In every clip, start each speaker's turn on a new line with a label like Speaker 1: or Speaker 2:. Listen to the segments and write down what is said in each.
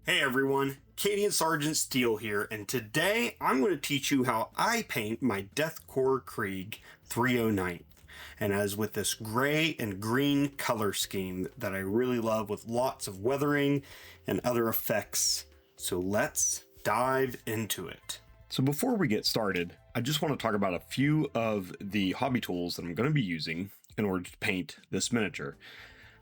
Speaker 1: Hey everyone, Cadian Sergeant Steel here, and today I'm going to teach you how I paint my Death Korps of Krieg 309th. And as with this gray and green color scheme that I really love with lots of weathering and other effects. So let's dive into it. So before we get started, I just want to talk about a few of the hobby tools that I'm going to be using in order to paint this miniature.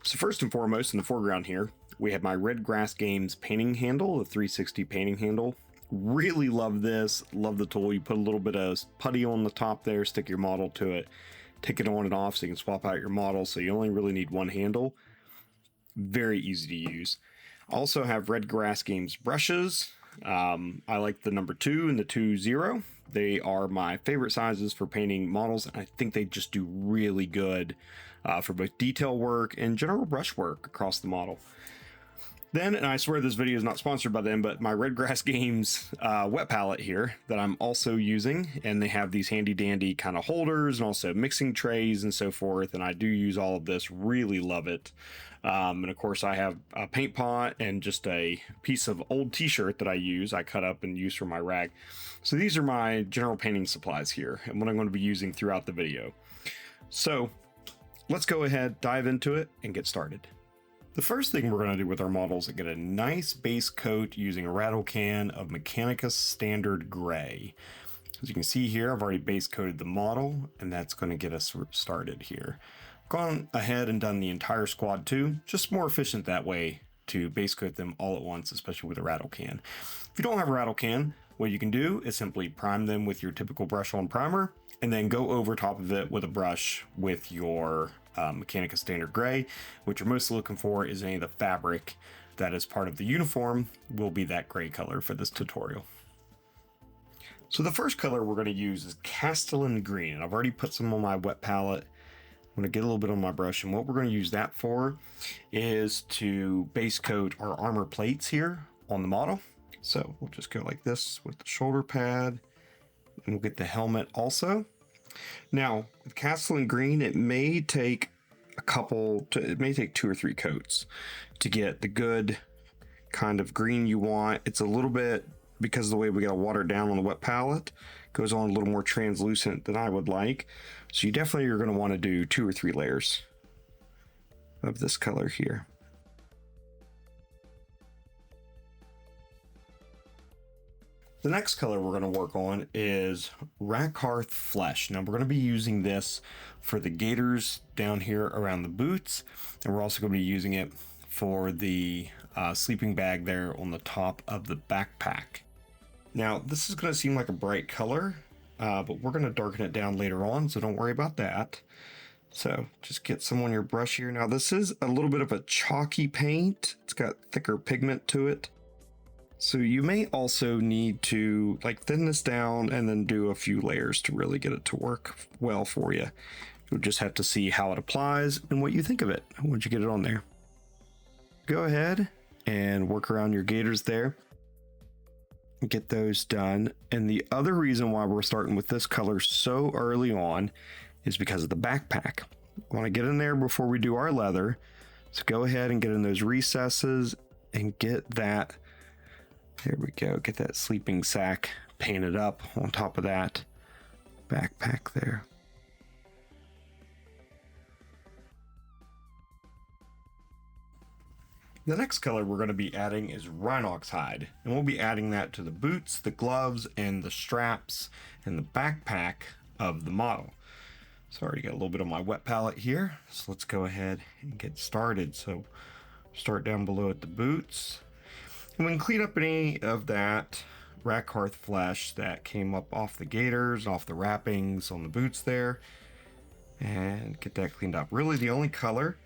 Speaker 1: So first and foremost, in the foreground here, we have my Red Grass Games painting handle, the 360 painting handle. Really love this, love the tool. You put a little bit of putty on the top there, stick your model to it, take it on and off so you can swap out your model, so you only really need one handle. Very easy to use. I also have Red Grass Games brushes. I like the number 2 and the 2.0. They are my favorite sizes for painting models, and I think they just do really good for both detail work and general brush work across the model. Then, and I swear this video is not sponsored by them, but my Red Grass Games wet palette here that I'm also using, and they have these handy dandy kind of holders and also mixing trays and so forth, and I do use all of this, really love it. And of course I have a paint pot and just a piece of old t-shirt that I cut up and use for my rag. So these are my general painting supplies here and what I'm going to be using throughout the video. So let's go ahead, dive into it, and get started. The first thing we're going to do with our models is get a nice base coat using a rattle can of Mechanicus Standard Gray. As you can see here, I've already base coated the model, and that's going to get us started here. I've gone ahead and done the entire squad too, just more efficient that way to base coat them all at once, especially with a rattle can. If you don't have a rattle can, what you can do is simply prime them with your typical brush on primer, and then go over top of it with a brush with your Mechanicus Standard Gray. What you're mostly looking for is any of the fabric that is part of the uniform will be that gray color for this tutorial. So the first color we're going to use is Castellan Green, and I've already put some on my wet palette. I'm going to get a little bit on my brush, and what we're going to use that for is to base coat our armor plates here on the model. So we'll just go like this with the shoulder pad, and we'll get the helmet also. Now, with Castellan Green, it may take 2 or 3 coats to get the good kind of green you want. It's a little bit, because of the way we got to water it down on the wet palette, goes on a little more translucent than I would like. So you definitely are going to want to do 2 or 3 layers of this color here. The next color we're going to work on is Rakarth Flesh. Now we're going to be using this for the gaiters down here around the boots, and we're also going to be using it for the sleeping bag there on the top of the backpack. Now this is going to seem like a bright color, but we're going to darken it down later on, so don't worry about that. So just get some on your brush here. Now this is a little bit of a chalky paint. It's got thicker pigment to it. So you may also need to thin this down and then do a few layers to really get it to work well for you. You'll just have to see how it applies and what you think of it once you get it on there. Go ahead and work around your gaiters there. Get those done. And the other reason why we're starting with this color so early on is because of the backpack. I want to get in there before we do our leather. So go ahead and get in those recesses and get that. There we go. Get that sleeping sack painted up on top of that backpack there. The next color we're going to be adding is Rhinox Hide, and we'll be adding that to the boots, the gloves, and the straps and the backpack of the model. So I already got a little bit of my wet palette here, so let's go ahead and get started. So start down below at the boots. And we can clean up any of that Rakarth Flesh that came up off the gaiters, off the wrappings on the boots there, and get that cleaned up. Really the only color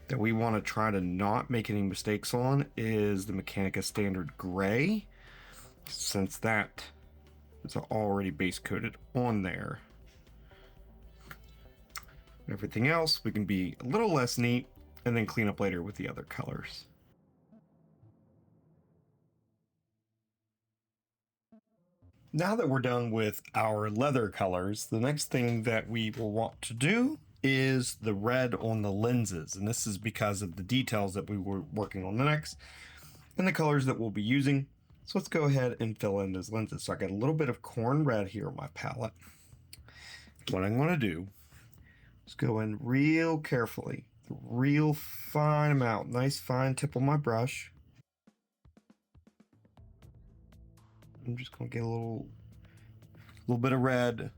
Speaker 1: that we want to try to not make any mistakes on is the Mechanicus Standard Gray, since that is already base coated on there. Everything else we can be a little less neat and then clean up later with the other colors. Now that we're done with our leather colors, the next thing that we will want to do is the red on the lenses. And this is because of the details that we were working on next. and the colors that we'll be using. So let's go ahead and fill in those lenses. So I got a little bit of Khorne Red here on my palette. What I'm going to do is go in real carefully, real fine amount, nice fine tip on my brush. I'm just going to get a little bit of red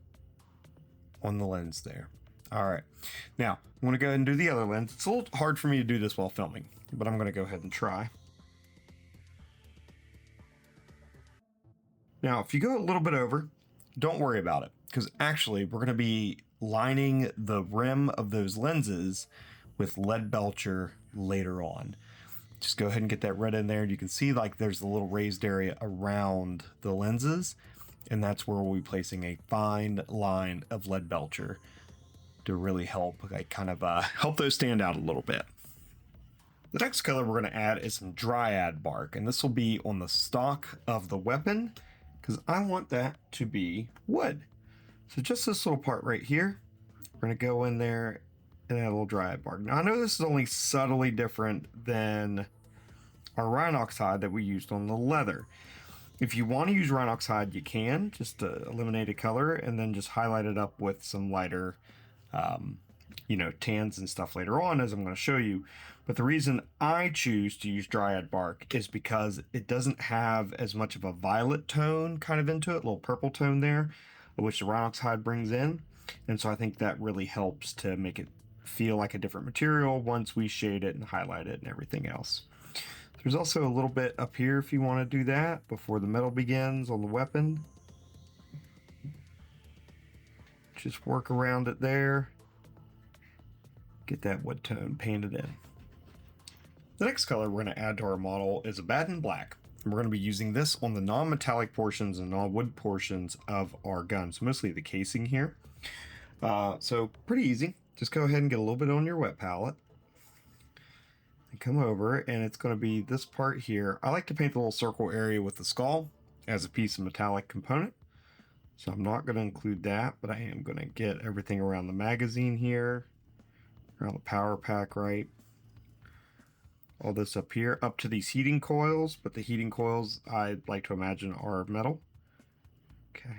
Speaker 1: on the lens there. All right, now I'm going to go ahead and do the other lens. It's a little hard for me to do this while filming, but I'm going to go ahead and try. Now, if you go a little bit over, don't worry about it, because actually we're going to be lining the rim of those lenses with Leadbelcher later on. Just go ahead and get that red in there. You can see like there's a little raised area around the lenses, and that's where we'll be placing a fine line of Leadbelcher to really help like kind of help those stand out a little bit. The next color we're going to add is some Dryad Bark, and this will be on the stock of the weapon because I want that to be wood. So just this little part right here, we're going to go in there and add a little Dryad Bark. Now I know this is only subtly different than our Rhinox Hide that we used on the leather. If you want to use Rhinox Hide, you can just eliminate a color and then just highlight it up with some lighter tans and stuff later on, as I'm going to show you. But the reason I choose to use Dryad Bark is because it doesn't have as much of a violet tone kind of into it, a little purple tone there, which the Rhinox Hide brings in. And so I think that really helps to make it feel like a different material once we shade it and highlight it and everything else. There's also a little bit up here if you want to do that before the metal begins on the weapon. Just work around it there. Get that wood tone painted in. The next color we're going to add to our model is a Baden Black. We're going to be using this on the non-metallic portions and non-wood portions of our gun. So mostly the casing here. So pretty easy. Just go ahead and get a little bit on your wet palette. And come over, and it's going to be this part here. I like to paint the little circle area with the skull as a piece of metallic component. So I'm not going to include that, but I am going to get everything around the magazine here, around the power pack, right? All this up here, up to these heating coils, but the heating coils I'd like to imagine are metal. Okay.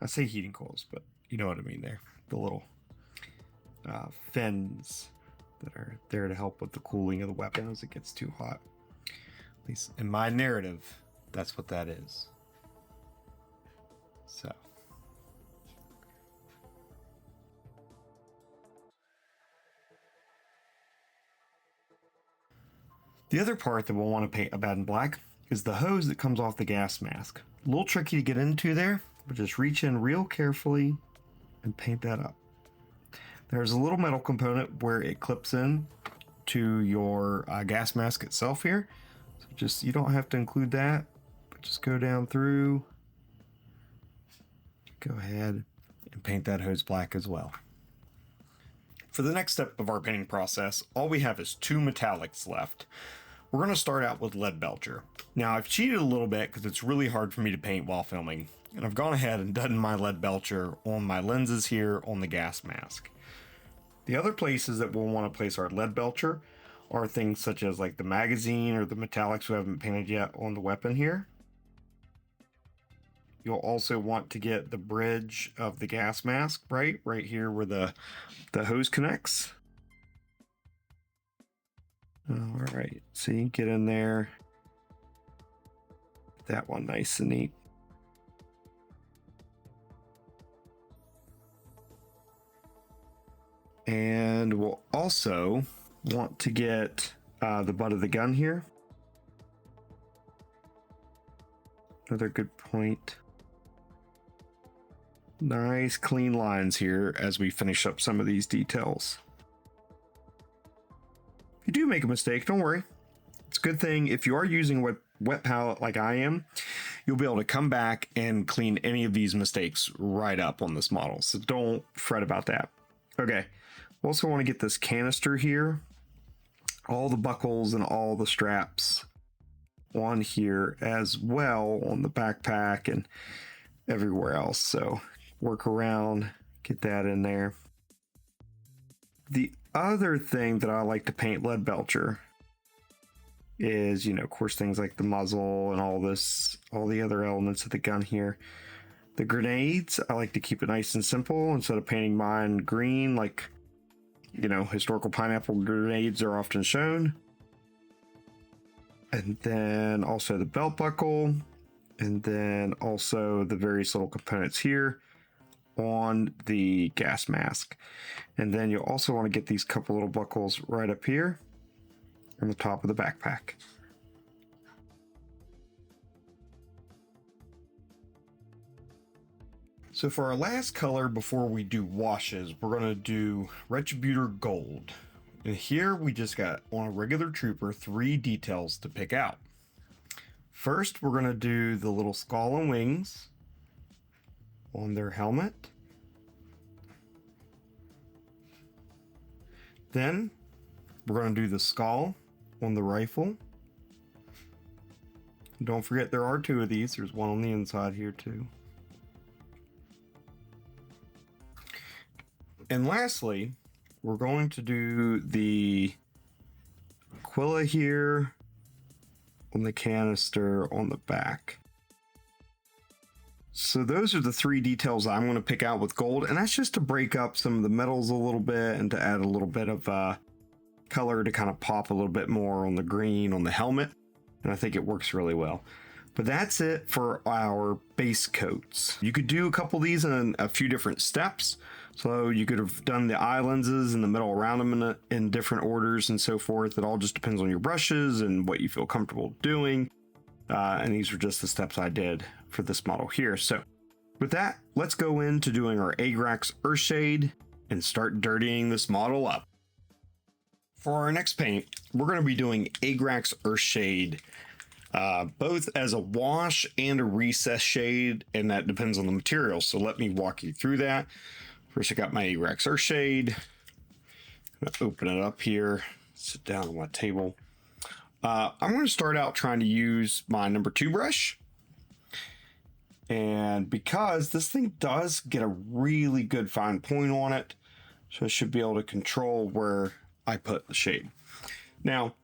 Speaker 1: I say heating coils, but you know what I mean there. The little fins that are there to help with the cooling of the weapon as it gets too hot. At least in my narrative, that's what that is. So. The other part that we'll want to paint a Baden Black is the hose that comes off the gas mask. A little tricky to get into there, but just reach in real carefully and paint that up. There's a little metal component where it clips in to your gas mask itself here. So just, you don't have to include that, but just go down through, go ahead and paint that hose black as well. For the next step of our painting process, all we have is two metallics left. We're going to start out with Leadbelcher. Now I've cheated a little bit because it's really hard for me to paint while filming, and I've gone ahead and done my Leadbelcher on my lenses here on the gas mask. The other places that we'll want to place our Leadbelcher are things such as like the magazine or the metallics we haven't painted yet on the weapon here. You'll also want to get the bridge of the gas mask, right here where the hose connects. All right, see, get in there. That one nice and neat. And we'll also want to get the butt of the gun here. Another good point. Nice clean lines here as we finish up some of these details. If you do make a mistake, don't worry. It's a good thing if you are using a wet palette like I am, you'll be able to come back and clean any of these mistakes right up on this model. So don't fret about that. Okay. We also want to get this canister here, all the buckles and all the straps on here as well on the backpack and everywhere else. So work around, get that in there. The other thing that I like to paint Leadbelcher is, of course, things like the muzzle and all the other elements of the gun here. The grenades, I like to keep it nice and simple instead of painting mine green like, historical pineapple grenades are often shown. And then also the belt buckle, and then also the various little components here on the gas mask. And then you'll also want to get these couple little buckles right up here on the top of the backpack. So for our last color before we do washes, we're going to do Retributer Gold. And here we just got, on a regular trooper, 3 details to pick out. First, we're going to do the little skull and wings on their helmet. Then we're going to do the skull on the rifle. Don't forget there are 2 of these. There's one on the inside here too. And lastly, we're going to do the Aquila here on the canister on the back. So those are the 3 details I'm going to pick out with gold, and that's just to break up some of the metals a little bit and to add a little bit of color to kind of pop a little bit more on the green on the helmet, and I think it works really well. But that's it for our base coats. You could do a couple of these in a few different steps. So you could have done the eye lenses in the middle around them in different orders and so forth. It all just depends on your brushes and what you feel comfortable doing. And these are just the steps I did for this model here. So with that, let's go into doing our Agrax Earthshade and start dirtying this model up. For our next paint, we're going to be doing Agrax Earthshade, both as a wash and a recess shade, and that depends on the material. So let me walk you through that. First, I got my Agrax Earthshade. I'm going to open it up here, sit down on my table. I'm going to start out trying to use my number 2 brush. And because this thing does get a really good fine point on it, so I should be able to control where I put the shade. Now,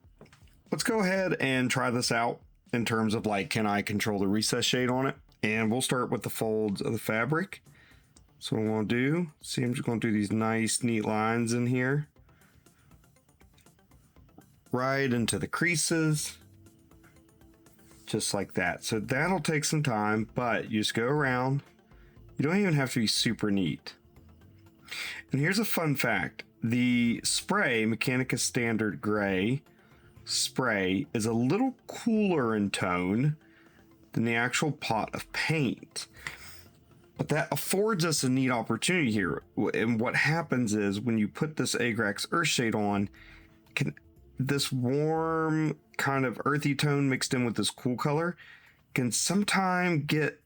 Speaker 1: let's go ahead and try this out in terms of can I control the recess shade on it? And we'll start with the folds of the fabric. So what I'm going to do, see, I'm just going to do these nice, neat lines in here. Right into the creases. Just like that. So that'll take some time, but you just go around. You don't even have to be super neat. And here's a fun fact. The spray, Mechanicus Standard Gray spray, is a little cooler in tone than the actual pot of paint. But that affords us a neat opportunity here. And what happens is when you put this Agrax Earthshade on, this warm kind of earthy tone mixed in with this cool color can sometimes get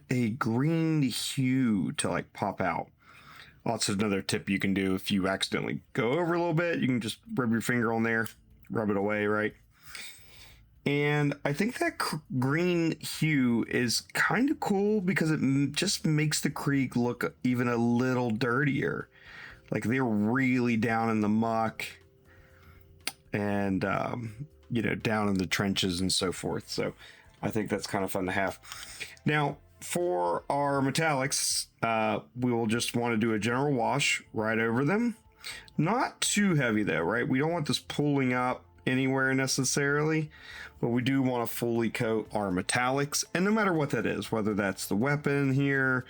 Speaker 1: a green hue to pop out. Also, another tip you can do if you accidentally go over a little bit, you can just rub your finger on there, rub it away, right? And I think that green hue is kind of cool because it just makes the Krieg look even a little dirtier. They're really down in the muck and, down in the trenches and so forth. So I think that's kind of fun to have. Now, for our metallics, we will just want to do a general wash right over them. Not too heavy though, right? We don't want this pulling up anywhere necessarily, but we do want to fully coat our metallics, and no matter what that is, whether that's the weapon here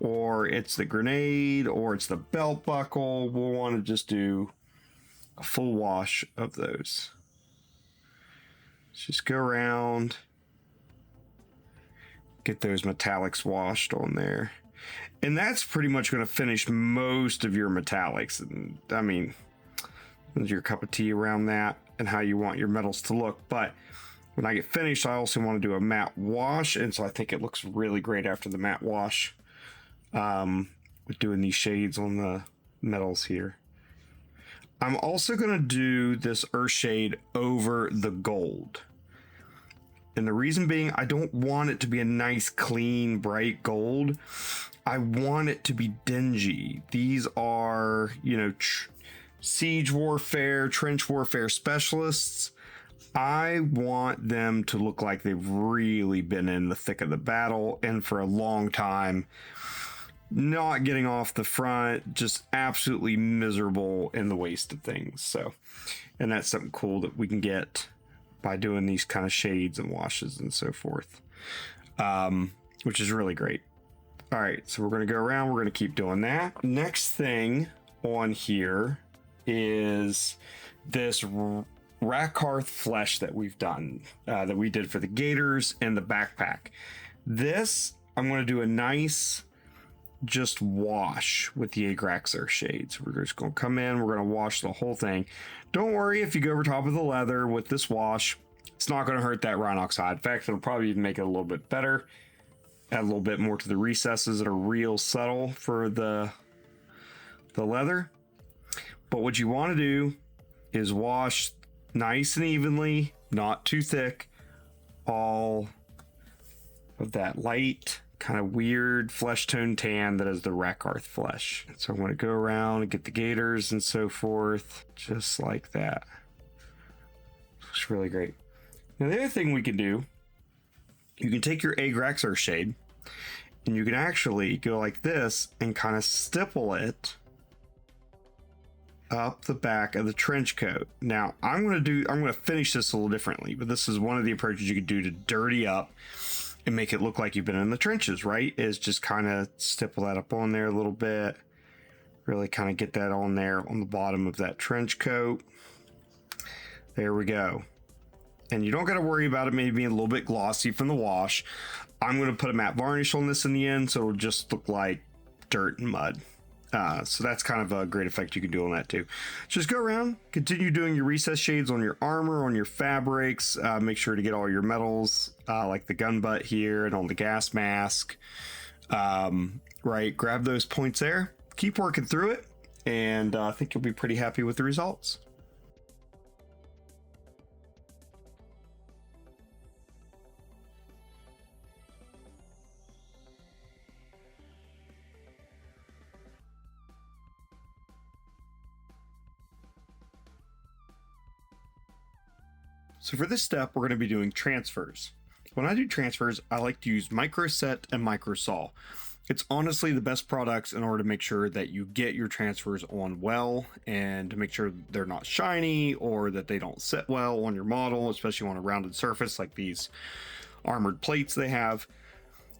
Speaker 1: or it's the grenade or it's the belt buckle, we'll want to just do a full wash of those. Let's just go around, get those metallics washed on there, and that's pretty much going to finish most of your metallics. And I mean, there's your cup of tea around that and how you want your metals to look. But when I get finished, I also want to do a matte wash, and so I think it looks really great after the matte wash with doing these shades on the metals here. I'm also going to do this Earthshade over the gold, and the reason being, I don't want it to be a nice clean bright gold. I want it to be dingy. These are siege warfare, trench warfare specialists, I want them to look like they've really been in the thick of the battle and for a long time, not getting off the front, just absolutely miserable in the waste of things. So, and that's something cool that we can get by doing these kind of shades and washes and so forth, which is really great. All right, so we're going to go around. We're going to keep doing that. Next thing on here is this Rakarth Flesh that we've done, that we did for the Gators and the backpack. This, I'm going to do a nice just wash with the Agrax Earthshade. So we're just going to come in, we're going to wash the whole thing. Don't worry if you go over top of the leather with this wash, it's not going to hurt that Rhinox Hide. In fact, it'll probably even make it a little bit better. Add a little bit more to the recesses that are real subtle for the leather. But what you want to do is wash nice and evenly, not too thick, all of that light, kind of weird flesh tone tan that is the Rakarth Flesh. So I'm going to go around and get the Gators and so forth, just like that. It's really great. Now the other thing we can do, you can take your Agrax Earthshade and you can actually go like this and kind of stipple it up the back of the trench coat. Now I'm going to finish this a little differently, but this is one of the approaches you could do to dirty up and make it look like you've been in the trenches, right? Is just kind of stipple that up on there a little bit, really kind of get that on there on the bottom of that trench coat. There we go. And you don't got to worry about it maybe being a little bit glossy from the wash. I'm going to put a matte varnish on this in the end, so it'll just look like dirt and mud. So that's kind of a great effect you can do on that too. Just go around, continue doing your recess shades on your armor, on your fabrics. Make sure to get all your metals, like the gun butt here and on the gas mask. Right, grab those points there. Keep working through it, and I think you'll be pretty happy with the results. So for this step, we're going to be doing transfers. When I do transfers, I like to use micro set and micro saw. It's honestly the best products in order to make sure that you get your transfers on well and to make sure they're not shiny or that they don't sit well on your model, especially on a rounded surface like these armored plates they have.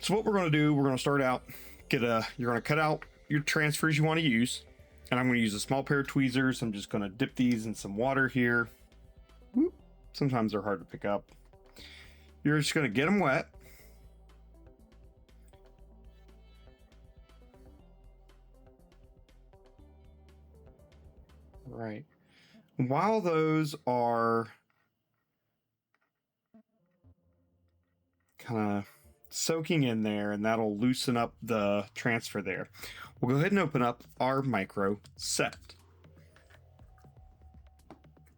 Speaker 1: So what we're going to do, we're going to start out, you're going to cut out your transfers you want to use. And I'm going to use a small pair of tweezers. I'm just going to dip these in some water here. Whoop. Sometimes they're hard to pick up. You're just going to get them wet. Right. While those are kind of soaking in there, and that'll loosen up the transfer there, we'll go ahead and open up our micro set.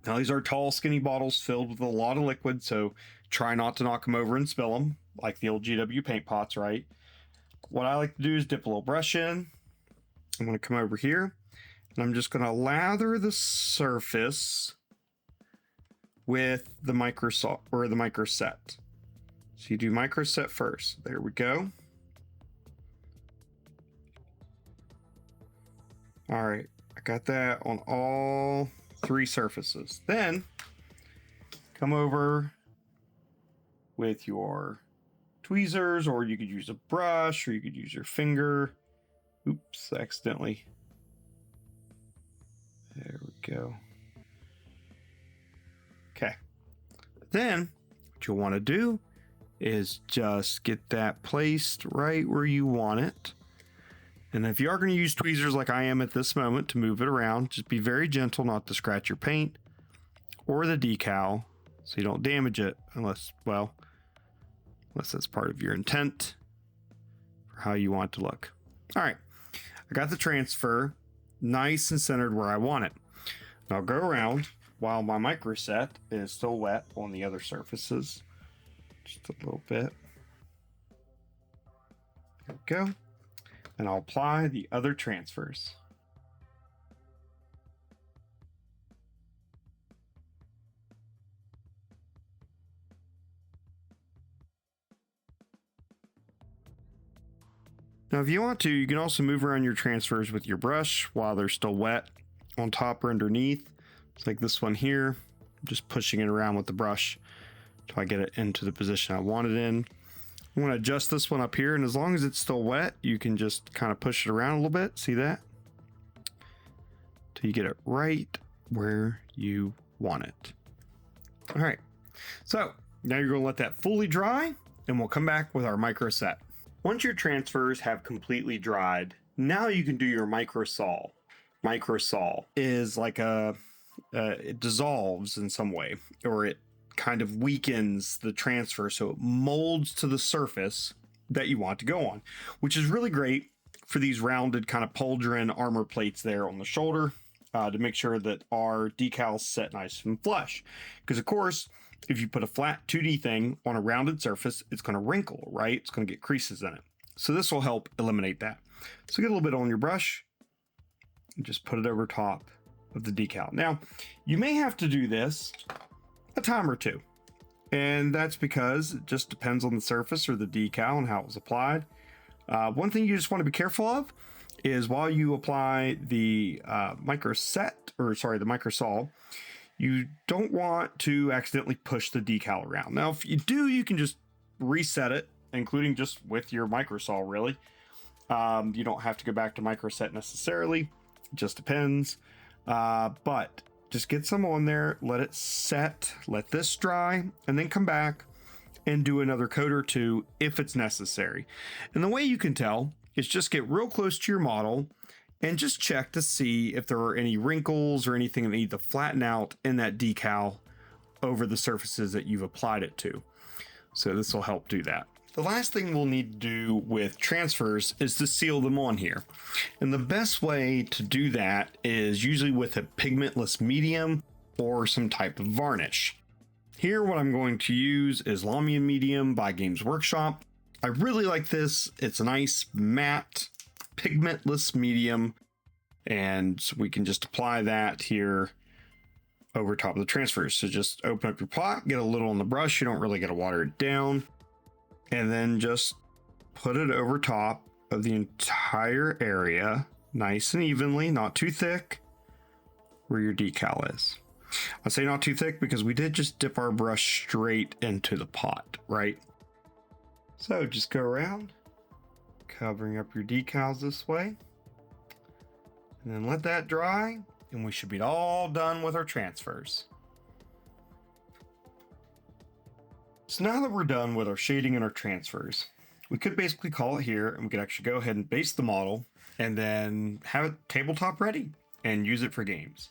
Speaker 1: Now these are tall, skinny bottles filled with a lot of liquid, so try not to knock them over and spill them, like the old GW paint pots, right? What I like to do is dip a little brush in. I'm going to come over here, and I'm just going to lather the surface with the micro saw or the micro set. So you do micro set first. There we go. All right, I got that on all 3 surfaces. Then come over with your tweezers, or you could use a brush, or you could use your finger. Oops, accidentally. There we go. Okay. Then what you'll want to do is just get that placed right where you want it. And if you are going to use tweezers like I am at this moment to move it around, just be very gentle not to scratch your paint or the decal so you don't damage it unless that's part of your intent for how you want it to look. All right, I got the transfer nice and centered where I want it. Now I'll go around while my micro set is still wet on the other surfaces. Just a little bit. There we go. And I'll apply the other transfers. Now, if you want to, you can also move around your transfers with your brush while they're still wet on top or underneath. It's like this one here, just pushing it around with the brush until I get it into the position I want it in. I'm going to adjust this one up here, and as long as it's still wet, you can just kind of push it around a little bit. See that? Till you get it right where you want it. All right, so now you're going to let that fully dry, and we'll come back with our micro set. Once your transfers have completely dried, now you can do your micro sol. Micro sol is like it dissolves in some way, or it kind of weakens the transfer so it molds to the surface that you want to go on, which is really great for these rounded kind of pauldron armor plates there on the shoulder, to make sure that our decals set nice and flush. Because of course, if you put a flat 2D thing on a rounded surface, it's going to wrinkle, right? It's going to get creases in it. So this will help eliminate that. So get a little bit on your brush and just put it over top of the decal. Now, you may have to do this a time or two, and that's because it just depends on the surface or the decal and how it was applied. One thing you just want to be careful of is while you apply the micro sol, you don't want to accidentally push the decal around. Now, if you do, you can just reset it, including just with your micro sol, really. You don't have to go back to micro set necessarily. It just depends. But just get some on there, let it set, let this dry, and then come back and do another coat or two if it's necessary. And the way you can tell is just get real close to your model and just check to see if there are any wrinkles or anything that need to flatten out in that decal over the surfaces that you've applied it to. So this will help do that. The last thing we'll need to do with transfers is to seal them on here. And the best way to do that is usually with a pigmentless medium or some type of varnish. Here, what I'm going to use is Lahmian Medium by Games Workshop. I really like this. It's a nice matte pigmentless medium, and so we can just apply that here over top of the transfers. So just open up your pot, get a little on the brush. You don't really got to water it down. And then just put it over top of the entire area, nice and evenly, not too thick, where your decal is. I say not too thick because we did just dip our brush straight into the pot, right? So just go around, covering up your decals this way, and then let that dry, and we should be all done with our transfers. So now that we're done with our shading and our transfers, we could basically call it here, and we could actually go ahead and base the model and then have it tabletop ready and use it for games.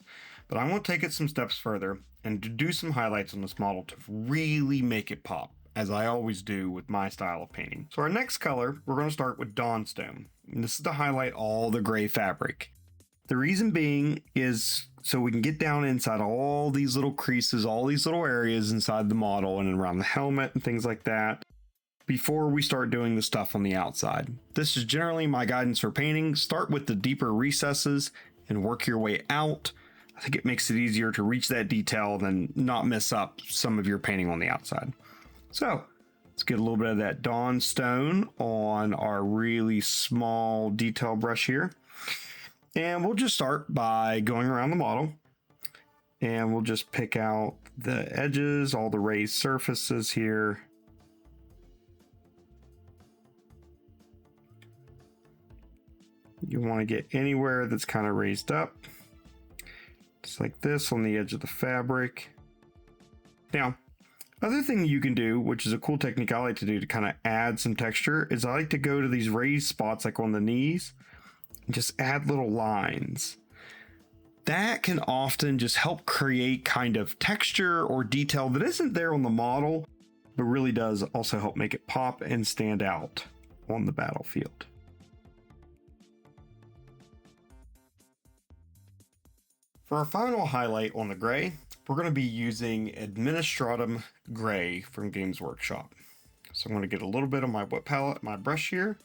Speaker 1: But I want to take it some steps further and to do some highlights on this model to really make it pop, as I always do with my style of painting. So our next color, we're going to start with Dawnstone. And this is to highlight all the gray fabric. The reason being is so we can get down inside all these little creases, all these little areas inside the model and around the helmet and things like that before we start doing the stuff on the outside. This is generally my guidance for painting. Start with the deeper recesses and work your way out. I think it makes it easier to reach that detail than not mess up some of your painting on the outside. So let's get a little bit of that Dawnstone on our really small detail brush here. And we'll just start by going around the model, and we'll just pick out the edges, all the raised surfaces here. You want to get anywhere that's kind of raised up, just like this on the edge of the fabric. Now, other thing you can do, which is a cool technique I like to do to kind of add some texture, is I like to go to these raised spots like on the knees and just add little lines. That can often just help create kind of texture or detail that isn't there on the model, but really does also help make it pop and stand out on the battlefield. For our final highlight on the gray, we're going to be using Administratum Grey from Games Workshop. So I'm going to get a little bit of my wet palette, my brush here.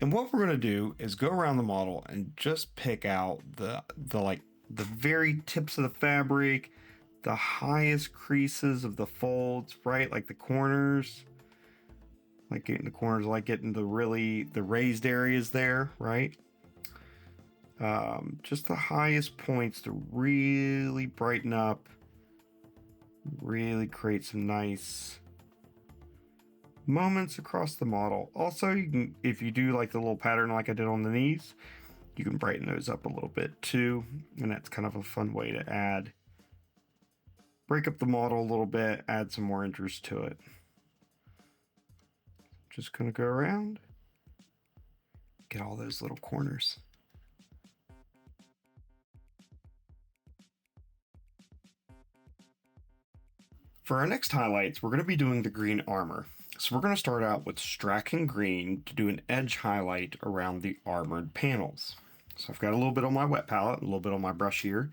Speaker 1: And what we're going to do is go around the model and just pick out the very tips of the fabric, the highest creases of the folds, right? Like the corners. Like getting the corners, like getting the raised areas there, right? Just the highest points to really brighten up, really create some nice moments across the model. Also, you can, if you do like the little pattern like I did on the knees, you can brighten those up a little bit too, and that's kind of a fun way to break up the model a little bit, add some more interest to it. Just gonna go around, get all those little corners. For our next highlights, we're going to be doing the green armor. So we're going to start out with Straken Green to do an edge highlight around the armored panels. So I've got a little bit on my wet palette, a little bit on my brush here.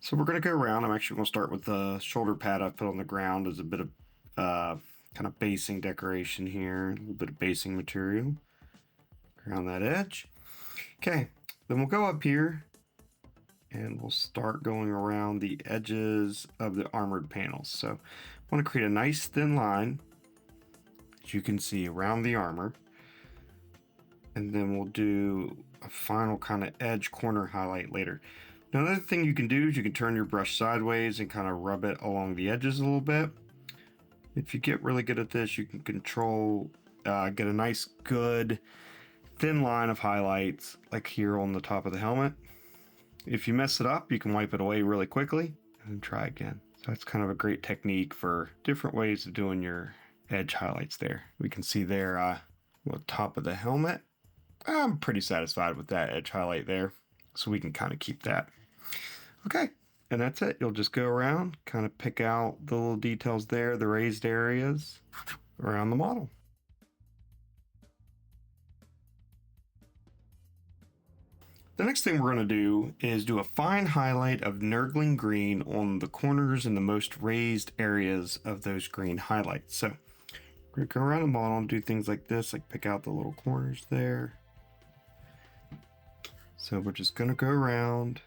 Speaker 1: So we're going to go around. I'm actually going to start with the shoulder pad I've put on the ground as a bit of kind of basing decoration here, a little bit of basing material around that edge. Okay, then we'll go up here and we'll start going around the edges of the armored panels. So I want to create a nice thin line, as you can see, around the armor. And then we'll do a final kind of edge corner highlight later. Now, another thing you can do is you can turn your brush sideways and kind of rub it along the edges a little bit. If you get really good at this, you can get a nice, good, thin line of highlights, like here on the top of the helmet. If you mess it up, you can wipe it away really quickly and try again. So that's kind of a great technique for different ways of doing your edge highlights there. We can see there on the top of the helmet. I'm pretty satisfied with that edge highlight there. So we can kind of keep that. Okay, and that's it. You'll just go around, kind of pick out the little details there, the raised areas around the model. The next thing we're going to do is do a fine highlight of Nurgling Green on the corners and the most raised areas of those green highlights. So we're going to go around the model and do things like this, like pick out the little corners there. So we're just going to go around,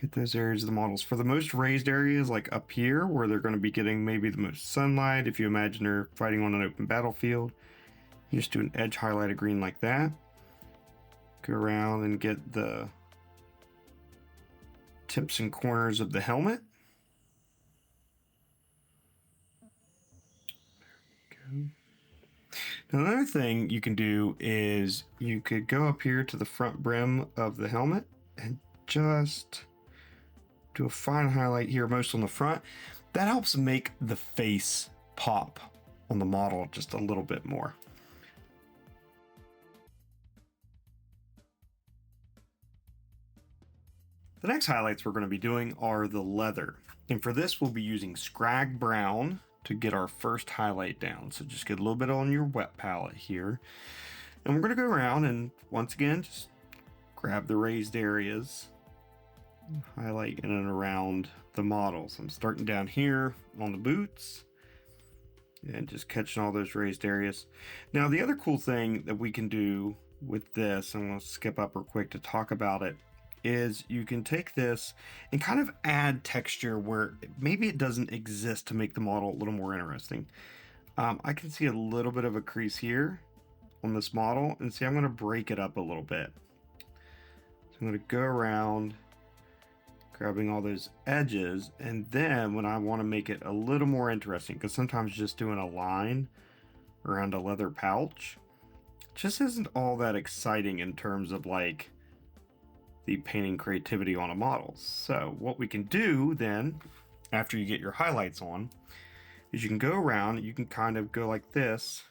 Speaker 1: get those areas of the models. For the most raised areas, like up here, where they're going to be getting maybe the most sunlight, if you imagine they're fighting on an open battlefield, you just do an edge highlight of green like that. Go around and get the tips and corners of the helmet. There we go. Now, another thing you can do is you could go up here to the front brim of the helmet and just do a fine highlight here, most on the front. That helps make the face pop on the model just a little bit more. The next highlights we're going to be doing are the leather. And for this, we'll be using Skrag Brown to get our first highlight down. So just get a little bit on your wet palette here. And we're going to go around and once again, just grab the raised areas, highlight in and around the model. So I'm starting down here on the boots and just catching all those raised areas. Now, the other cool thing that we can do with this, I'm going to skip up real quick to talk about it, is you can take this and kind of add texture where maybe it doesn't exist to make the model a little more interesting. I can see a little bit of a crease here on this model, and see I'm going to break it up a little bit. So I'm going to go around grabbing all those edges, and then when I want to make it a little more interesting, because sometimes just doing a line around a leather pouch just isn't all that exciting in terms of like the painting creativity on a model. So what we can do then, after you get your highlights on, is you can go around, you can kind of go like this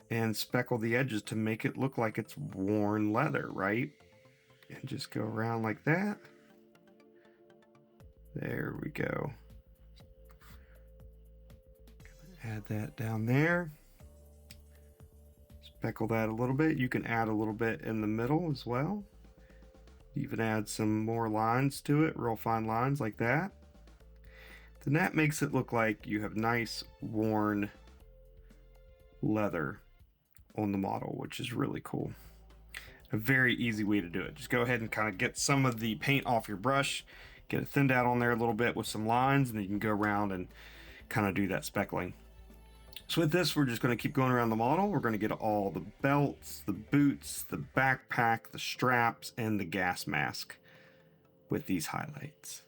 Speaker 1: and speckle the edges to make it look like it's worn leather, right? And just go around like that. There we go. Add that down there. Speckle that a little bit. You can add a little bit in the middle as well. Even add some more lines to it, real fine lines like that. Then that makes it look like you have nice worn leather on the model, which is really cool. A very easy way to do it. Just go ahead and kind of get some of the paint off your brush, get it thinned out on there a little bit with some lines, and then you can go around and kind of do that speckling. So with this, we're just going to keep going around the model. We're going to get all the belts, the boots, the backpack, the straps, and the gas mask with these highlights.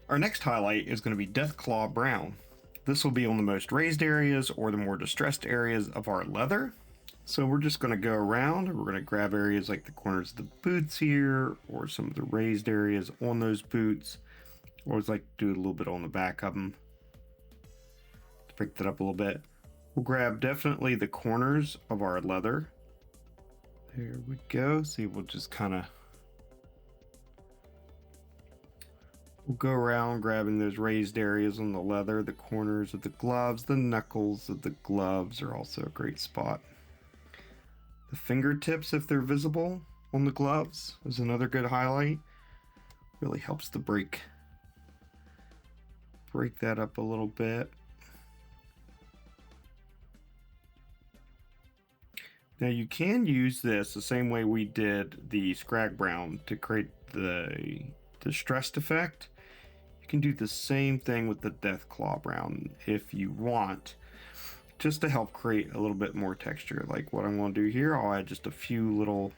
Speaker 1: Our next highlight is going to be Deathclaw Brown. This will be on the most raised areas or the more distressed areas of our leather. So we're just going to go around and we're going to grab areas like the corners of the boots here, or some of the raised areas on those boots. Always like to do a little bit on the back of them to break that up a little bit. We'll grab definitely the corners of our leather. There we go. See, we'll just kind of go around grabbing those raised areas on the leather, the corners of the gloves, the knuckles of the gloves are also a great spot. The fingertips, if they're visible on the gloves, is another good highlight. Really helps to break that up a little bit. Now you can use this the same way we did the Skrag Brown to create the distressed effect. You can do the same thing with the Deathclaw Brown if you want, just to help create a little bit more texture. Like what I'm going to do here, I'll add just a few little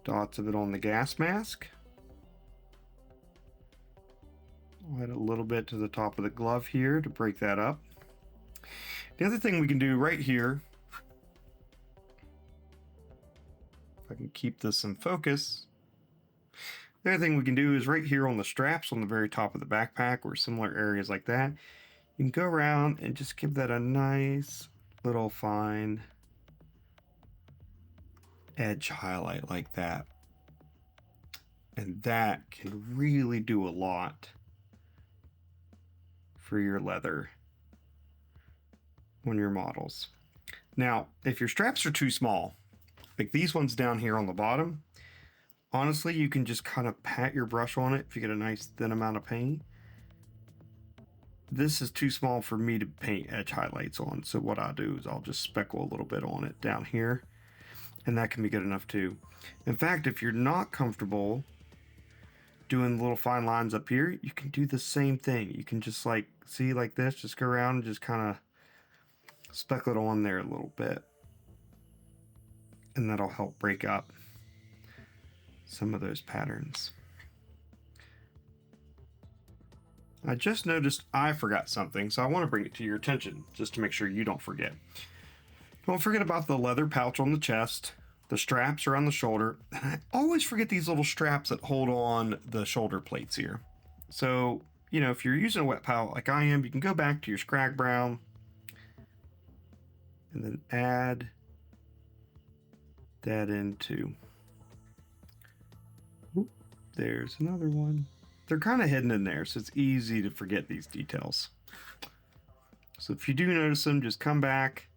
Speaker 1: dots of it on the gas mask. I'll add a little bit to the top of the glove here to break that up. The other thing we can do right here, if I can keep this in focus, the other thing we can do is right here on the straps on the very top of the backpack or similar areas like that, you can go around and just give that a nice little fine edge highlight like that. And that can really do a lot for your leather on your models. Now, if your straps are too small, like these ones down here on the bottom, honestly, you can just kind of pat your brush on it if you get a nice thin amount of paint. This is too small for me to paint edge highlights on, so what I'll do is I'll just speckle a little bit on it down here, and that can be good enough too. In fact, if you're not comfortable doing little fine lines up here, you can do the same thing. You can just like, see like this, just go around and just kind of speckle it on there a little bit. And that'll help break up some of those patterns. I just noticed I forgot something, so I want to bring it to your attention just to make sure you don't forget. Don't forget about the leather pouch on the chest, the straps around the shoulder, and I always forget these little straps that hold on the shoulder plates here. So, you know, if you're using a wet palette like I am, you can go back to your Skrag Brown and then add that into. Oop, there's another one. They're kind of hidden in there, so it's easy to forget these details. So if you do notice them, just come back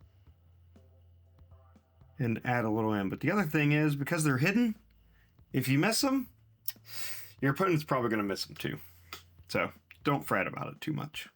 Speaker 1: and add a little in. But the other thing is, because they're hidden, if you miss them, your opponent's probably going to miss them too. So don't fret about it too much.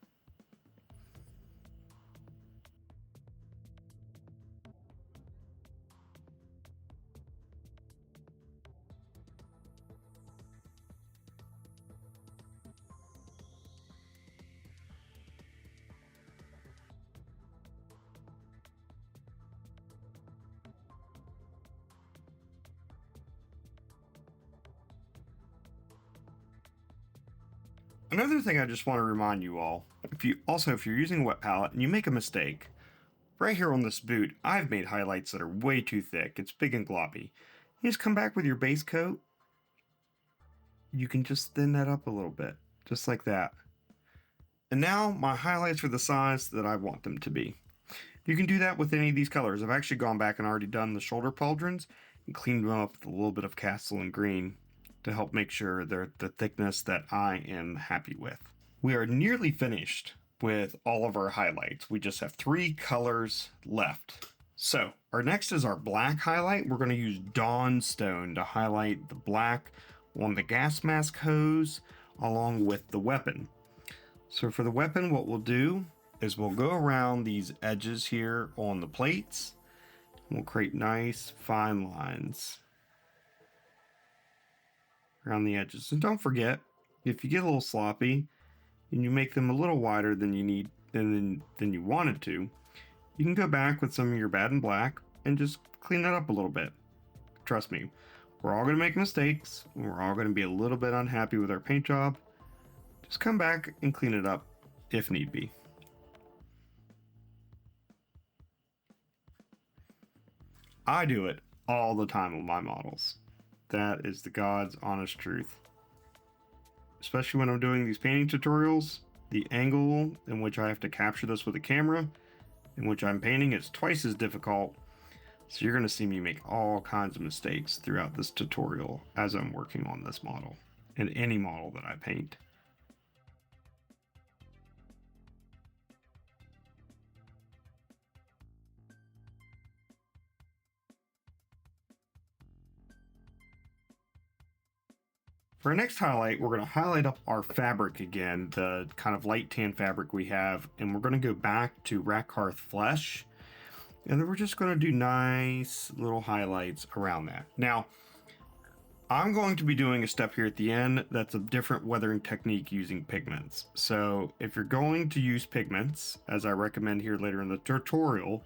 Speaker 1: Another thing I just want to remind you all, if you're using a wet palette and you make a mistake, right here on this boot, I've made highlights that are way too thick. It's big and gloppy. You just come back with your base coat. You can just thin that up a little bit, just like that. And now my highlights are the size that I want them to be. You can do that with any of these colors. I've actually gone back and already done the shoulder pauldrons and cleaned them up with a little bit of Castellan Green to help make sure they're the thickness that I am happy with. We are nearly finished with all of our highlights. We just have 3 colors left. So our next is our black highlight. We're going to use Dawnstone to highlight the black on the gas mask hose along with the weapon. So for the weapon, what we'll do is we'll go around these edges here on the plates. And we'll create nice fine lines around the edges. And don't forget, if you get a little sloppy and you make them a little wider than you need than you wanted to, you can go back with some of your bad and black and just clean it up a little bit. Trust me, we're all going to make mistakes. We're all going to be a little bit unhappy with our paint job. Just come back and clean it up if need be. I do it all the time with my models. That is the God's honest truth. Especially when I'm doing these painting tutorials, the angle in which I have to capture this with a camera, in which I'm painting, is twice as difficult. So you're going to see me make all kinds of mistakes throughout this tutorial as I'm working on this model and any model that I paint. For our next highlight, we're going to highlight up our fabric again, the kind of light tan fabric we have, and we're going to go back to Rakarth Flesh, and then we're just going to do nice little highlights around that. Now, I'm going to be doing a step here at the end that's a different weathering technique using pigments. So if you're going to use pigments, as I recommend here later in the tutorial,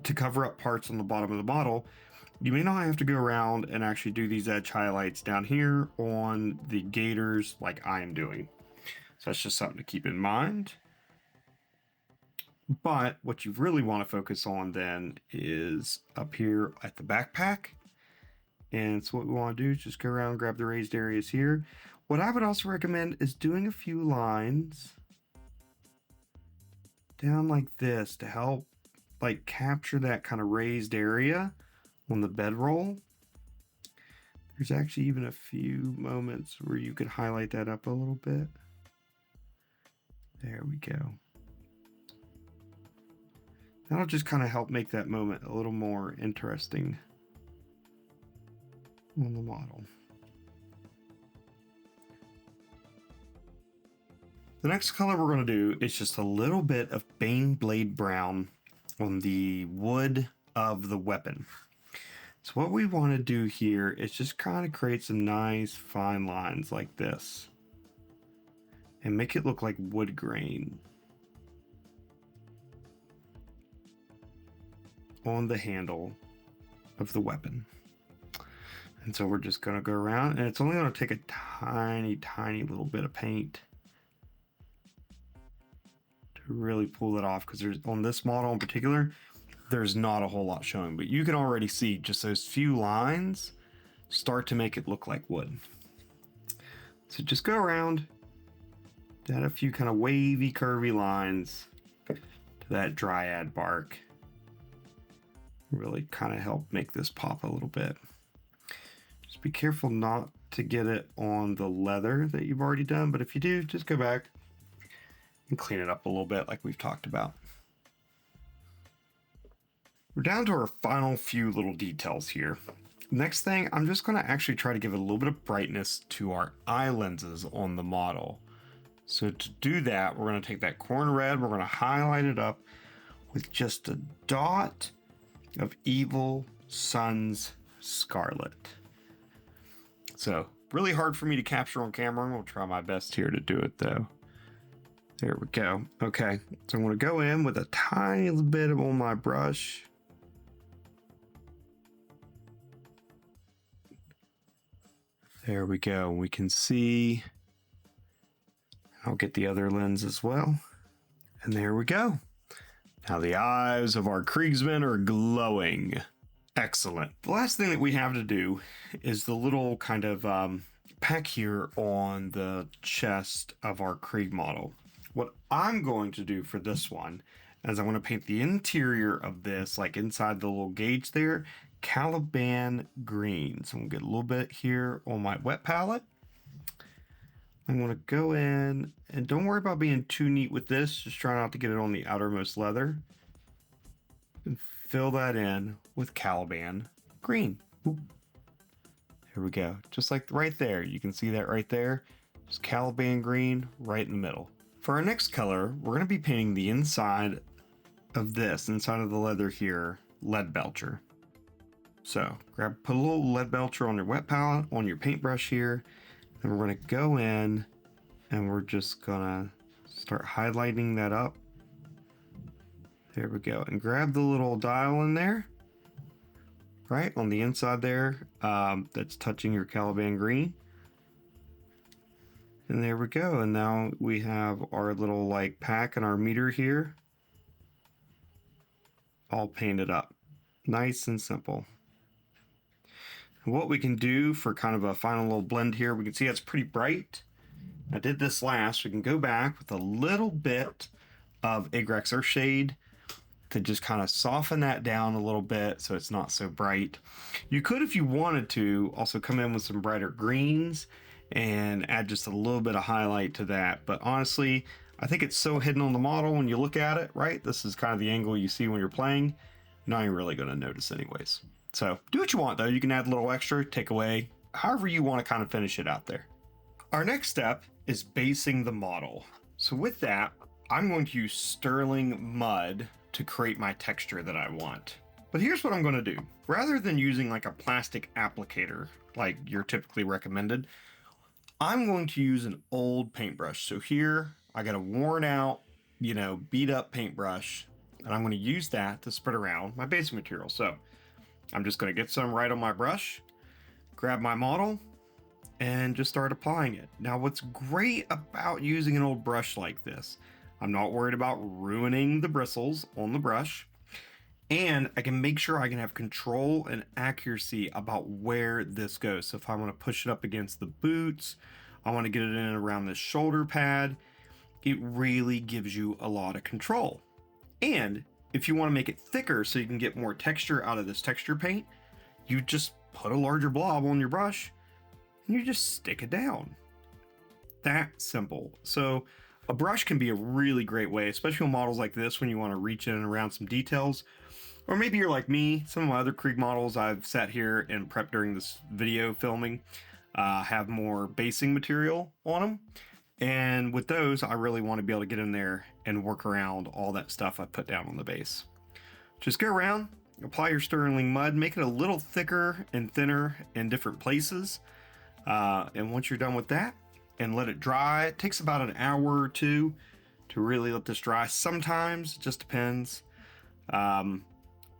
Speaker 1: to cover up parts on the bottom of the model, you may not have to go around and actually do these edge highlights down here on the gaiters like I am doing. So that's just something to keep in mind. But what you really want to focus on then is up here at the backpack. And so what we want to do is just go around and grab the raised areas here. What I would also recommend is doing a few lines down like this to help like capture that kind of raised area on the bedroll. There's actually even a few moments where you could highlight that up a little bit. There we go. That'll just kind of help make that moment a little more interesting on the model. The next color we're going to do is just a little bit of Baneblade Brown on the wood of the weapon. So what we want to do here is just kind of create some nice fine lines like this and make it look like wood grain on the handle of the weapon. And so we're just going to go around, and it's only going to take a tiny little bit of paint to really pull it off, because there's, on this model in particular, there's not a whole lot showing, but you can already see just those few lines start to make it look like wood. So just go around, add a few kind of wavy, curvy lines to that Dryad Bark. Really kind of help make this pop a little bit. Just be careful not to get it on the leather that you've already done, but if you do, just go back and clean it up a little bit like we've talked about. We're down to our final few little details here. Next thing, I'm just going to actually try to give a little bit of brightness to our eye lenses on the model. So to do that, we're going to take that Khorne Red, we're going to highlight it up with just a dot of Evil Sunz Scarlett. So really hard for me to capture on camera. I'm going to try my best here to do it though. There we go. Okay, so I'm going to go in with a tiny little bit on my brush. There we go. We can see. I'll get the other lens as well. And there we go. Now the eyes of our Kriegsmen are glowing. Excellent. The last thing that we have to do is the little kind of pack here on the chest of our Krieg model. What I'm going to do for this one is I'm going to paint the interior of this, like inside the little gauge there, Caliban Green. So I'm going to get a little bit here on my wet palette. I'm going to go in, and don't worry about being too neat with this. Just try not to get it on the outermost leather. And fill that in with Caliban Green. Oop. Here we go. Just like right there. You can see that right there. Just Caliban Green right in the middle. For our next color, we're going to be painting the inside of this, inside of the leather here, Leadbelcher. So put a little Leadbelcher on your wet palette, on your paintbrush here. Then we're going to go in and we're just going to start highlighting that up. There we go. And grab the little dial in there, right on the inside there, that's touching your Caliban Green. And there we go. And now we have our little like pack and our meter here all painted up. Nice and simple. And what we can do for kind of a final little blend here, we can see it's pretty bright. I did this last. We can go back with a little bit of Agrax Earthshade to just kind of soften that down a little bit so it's not so bright. You could, if you wanted to, also come in with some brighter greens and add just a little bit of highlight to that. But honestly, I think it's so hidden on the model when you look at it, right? This is kind of the angle you see when you're playing. You're not even really going to notice anyways. So do what you want though. You can add a little extra, take away, however you want to kind of finish it out there. Our next step is basing the model. So with that, I'm going to use Stirling Mud to create my texture that I want. But here's what I'm going to do. Rather than using like a plastic applicator like you're typically recommended, I'm going to use an old paintbrush. So here I got a worn out, beat up paintbrush, and I'm going to use that to spread around my base material. So I'm just going to get some right on my brush, grab my model, and just start applying it. Now what's great about using an old brush like this, I'm not worried about ruining the bristles on the brush, and I can make sure I can have control and accuracy about where this goes. So if I want to push it up against the boots, I want to get it in around the shoulder pad, it really gives you a lot of control. And if you want to make it thicker so you can get more texture out of this texture paint, you just put a larger blob on your brush and you just stick it down. That simple. So a brush can be a really great way, especially on models like this when you want to reach in and around some details. Or maybe you're like me, some of my other Krieg models I've sat here and prepped during this video filming have more basing material on them. And with those, I really want to be able to get in there and work around all that stuff I put down on the base. Just go around, apply your Stirling Mud, make it a little thicker and thinner in different places. And once you're done with that, and let it dry, it takes about an hour or two to really let this dry. Sometimes, it just depends.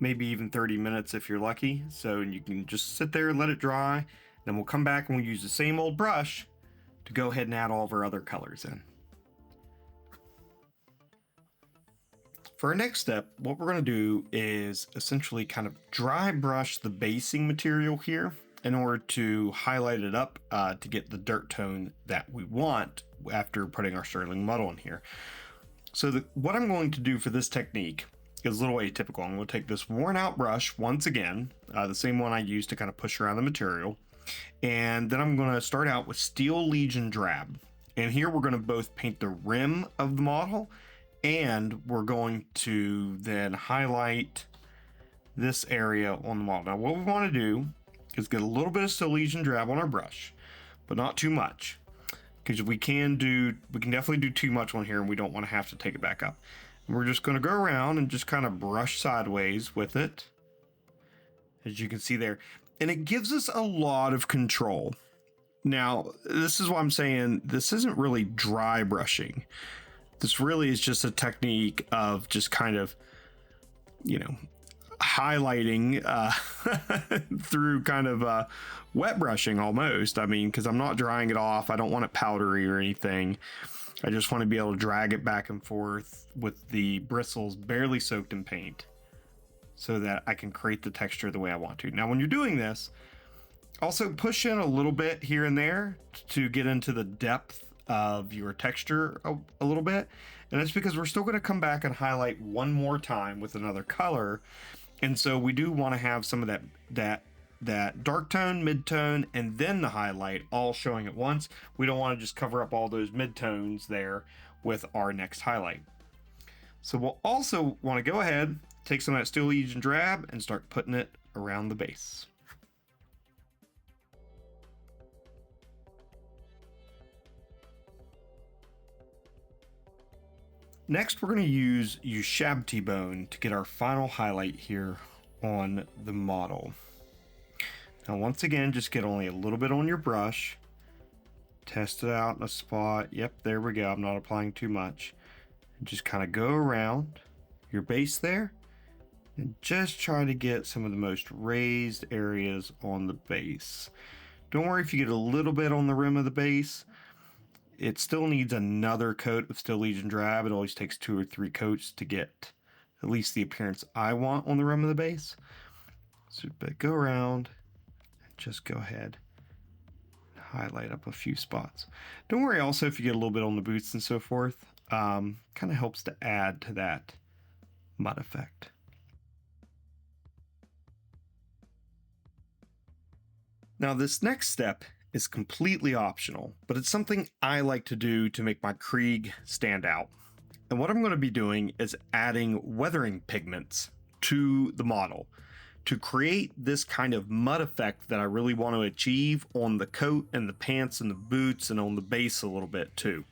Speaker 1: Maybe even 30 minutes if you're lucky. So you can just sit there and let it dry. Then we'll come back and we'll use the same old brush to go ahead and add all of our other colors in. For our next step, what we're going to do is essentially kind of dry brush the basing material here in order to highlight it up to get the dirt tone that we want after putting our Stirling Mud on here. So what I'm going to do for this technique is a little atypical. I'm going to take this worn out brush once again, the same one I used to kind of push around the material. And then I'm going to start out with Steel Legion Drab. And here we're going to both paint the rim of the model, and we're going to then highlight this area on the model. Now what we want to do is get a little bit of Steel Legion Drab on our brush, but not too much, because we can definitely do too much on here and we don't want to have to take it back up. And we're just going to go around and just kind of brush sideways with it, as you can see there. And it gives us a lot of control. Now, this is why I'm saying this isn't really dry brushing. This really is just a technique of just kind of, highlighting through kind of wet brushing almost. I mean, because I'm not drying it off. I don't want it powdery or anything. I just want to be able to drag it back and forth with the bristles barely soaked in paint, so that I can create the texture the way I want to. Now, when you're doing this, also push in a little bit here and there to get into the depth of your texture a little bit. And that's because we're still going to come back and highlight one more time with another color. And so we do want to have some of that dark tone, mid-tone, and then the highlight all showing at once. We don't want to just cover up all those mid-tones there with our next highlight. So we'll also want to go ahead, take some of that Steel Legion Drab and start putting it around the base. Next, we're going to use Ushabti Bone to get our final highlight here on the model. Now, once again, just get only a little bit on your brush Test it out in a spot. Yep, there we go. I'm not applying too much. And just kind of go around your base there and just try to get some of the most raised areas on the base. Don't worry if you get a little bit on the rim of the base. It still needs another coat of Steel Legion Drab. It always takes 2 or 3 coats to get at least the appearance I want on the rim of the base. So but go around and just go ahead and highlight up a few spots. Don't worry also if you get a little bit on the boots and so forth. Kind of helps to add to that mud effect. Now this next step is completely optional, but it's something I like to do to make my Krieg stand out. And what I'm going to be doing is adding weathering pigments to the model to create this kind of mud effect that I really want to achieve on the coat and the pants and the boots and on the base a little bit too.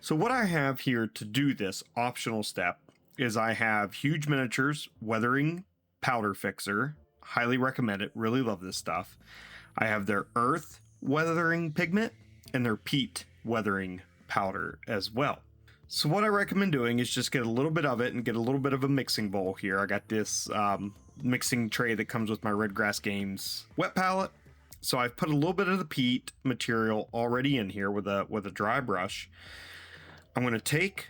Speaker 1: So what I have here to do this optional step is I have Huge Miniatures Weathering Powder Fixer. Highly recommend it. Really love this stuff. I have their Earth Weathering Pigment and their Peat Weathering Powder as well. So what I recommend doing is just get a little bit of it and get a little bit of a mixing bowl here. I got this mixing tray that comes with my Redgrass Games wet palette. So I've put a little bit of the peat material already in here with a dry brush. I'm going to take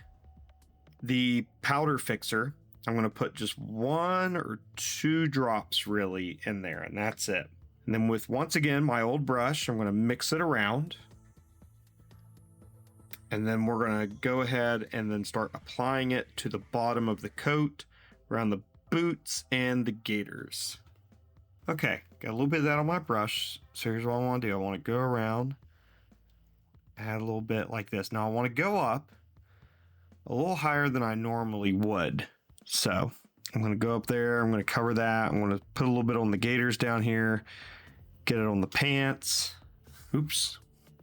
Speaker 1: the powder fixer. I'm going to put just 1 or 2 drops really in there, and that's it. And then with, once again, my old brush, I'm going to mix it around. And then we're going to go ahead and then start applying it to the bottom of the coat, around the boots and the gaiters. Okay, got a little bit of that on my brush. So here's what I want to do. I want to go around, add a little bit like this. Now I want to go up a little higher than I normally would. So I'm going to go up there. I'm going to cover that. I'm going to put a little bit on the gaiters down here, get it on the pants. Oops.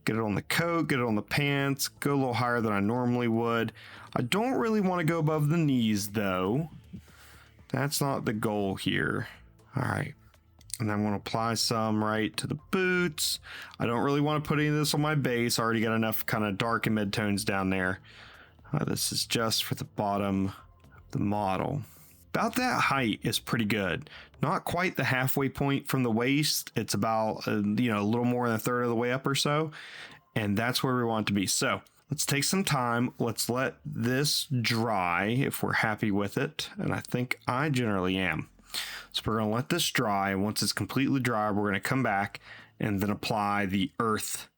Speaker 1: Get it on the coat, get it on the pants, go a little higher than I normally would. I don't really want to go above the knees though. That's not the goal here. All right. And I'm going to apply some right to the boots. I don't really want to put any of this on my base. I already got enough kind of dark and mid-tones down there. This is just for the bottom of the model. About that height is pretty good. Not quite the halfway point from the waist. It's about, a little more than a third of the way up or so. And that's where we want it to be. So let's take some time. Let's let this dry if we're happy with it. And I think I generally am. So we're going to let this dry. Once it's completely dry, we're going to come back and then apply the earth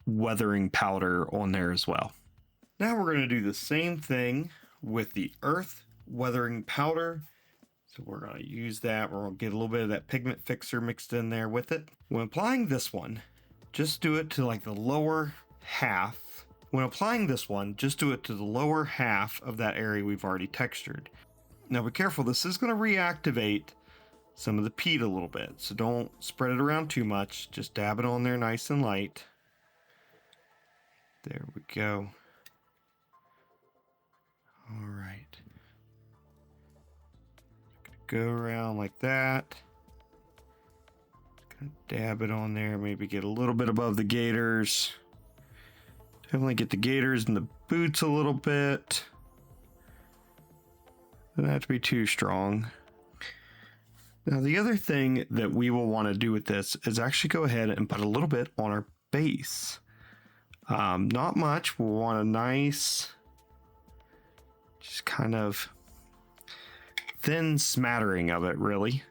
Speaker 1: weathering powder on there as well. Now we're going to do the same thing with the earth weathering powder. So we're going to use that. We're going to get a little bit of that pigment fixer mixed in there with it. When applying this one, just do it to like the lower half. When applying this one, just do it to the lower half of that area we've already textured. Now be careful, this is going to reactivate some of the peat a little bit. So don't spread it around too much. Just dab it on there nice and light. There we go. All right. Go around like that. Kind of dab it on there. Maybe get a little bit above the gaiters. Definitely get the gaiters and the boots a little bit. Doesn't have to be too strong. Now the other thing that we will want to do with this is actually go ahead and put a little bit on our base. Not much. We'll want a nice, just kind of thin smattering of it, really.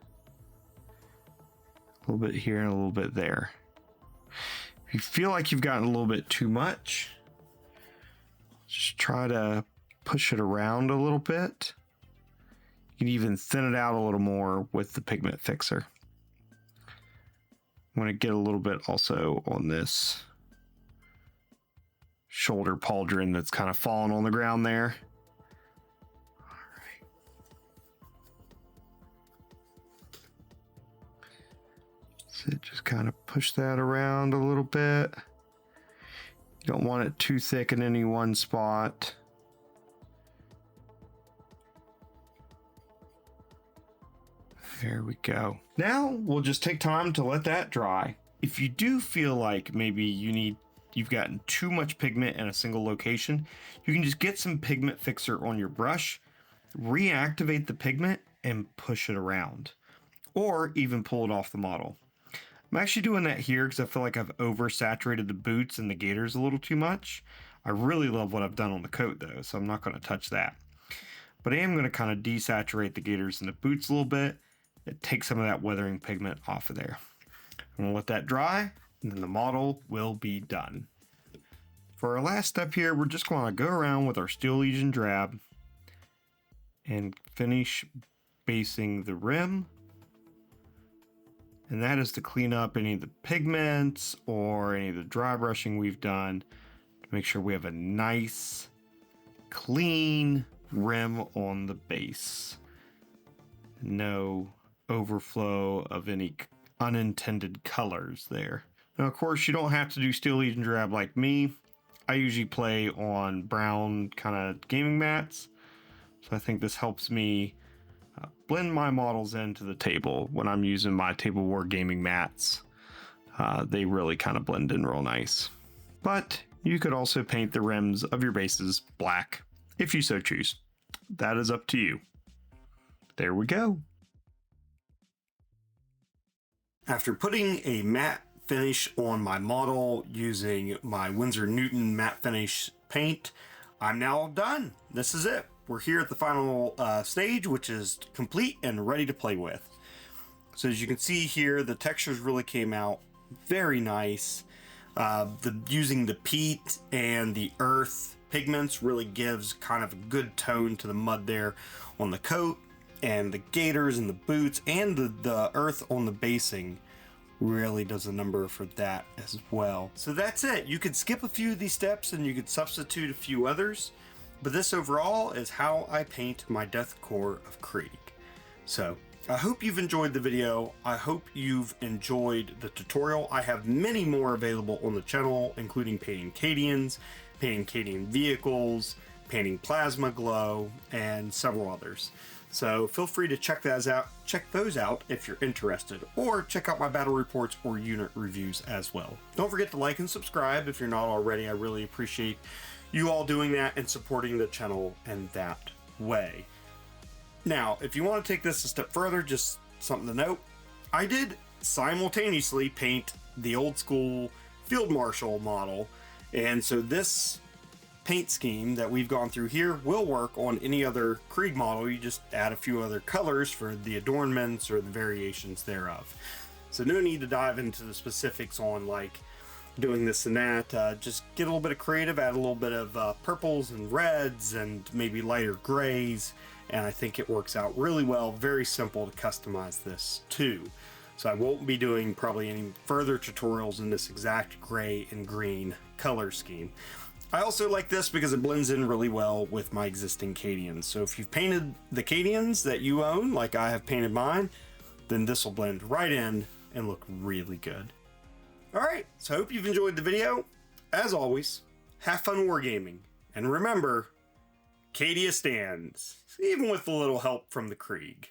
Speaker 1: A little bit here and a little bit there. If you feel like you've gotten a little bit too much, just try to push it around a little bit. You can even thin it out a little more with the pigment fixer. I'm going to get a little bit also on this shoulder pauldron that's kind of fallen on the ground there. So just kind of push that around a little bit. You don't want it too thick in any one spot. There we go. Now we'll just take time to let that dry. If you do feel like maybe you need
Speaker 2: you've gotten too much pigment in a single location, you can just get some pigment fixer on your brush, reactivate the pigment, and push it around. Or even pull it off the model. I'm actually doing that here because I feel like I've oversaturated the boots and the gaiters a little too much. I really love what I've done on the coat though, so I'm not going to touch that. But I am going to kind of desaturate the gaiters and the boots a little bit. It takes some of that weathering pigment off of there. I'm going to let that dry, and then the model will be done. For our last step here, we're just going to go around with our Steel Legion Drab and finish basing the rim. And that is to clean up any of the pigments or any of the dry brushing we've done to make sure we have a nice, clean rim on the base. No overflow of any unintended colors there. Now, of course, you don't have to do Steel Legion Drab like me. I usually play on brown kind of gaming mats. So I think this helps me blend my models into the table when I'm using my Table War gaming mats. They really kind of blend in real nice. But you could also paint the rims of your bases black if you so choose. That is up to you. There we go.
Speaker 1: After putting a matte finish on my model using my Winsor Newton matte finish paint, I'm now done. This is it. We're here at the final stage, which is complete and ready to play with. So as you can see here, the textures really came out very nice. Using the peat and the earth pigments really gives kind of a good tone to the mud there on the coat, and the gaiters and the boots and the earth on the basing really does a number for that as well. So that's it. You could skip a few of these steps and you could substitute a few others. But this overall is how I paint my Death Korps of Krieg. So I hope you've enjoyed the video. I hope you've enjoyed the tutorial. I have many more available on the channel, including painting Cadians, painting Cadian vehicles, painting Plasma Glow, and several others. So feel free to check those out if you're interested, or check out my battle reports or unit reviews as well. Don't forget to like and subscribe if you're not already. I really appreciate you all doing that and supporting the channel in that way. Now, if you want to take this a step further, just something to note, I did simultaneously paint the old school Field Marshal model, and so this paint scheme that we've gone through here will work on any other Krieg model. You just add a few other colors for the adornments or the variations thereof. So no need to dive into the specifics on like doing this and that. Just get a little bit of creative, add a little bit of purples and reds and maybe lighter grays, and I think it works out really well. Very simple to customize this too. So I won't be doing probably any further tutorials in this exact gray and green color scheme. I also like this because it blends in really well with my existing Cadians. So if you've painted the Cadians that you own, like I have painted mine, then this will blend right in and look really good. Alright, so I hope you've enjoyed the video. As always, have fun wargaming. And remember, Cadia stands, even with a little help from the Krieg.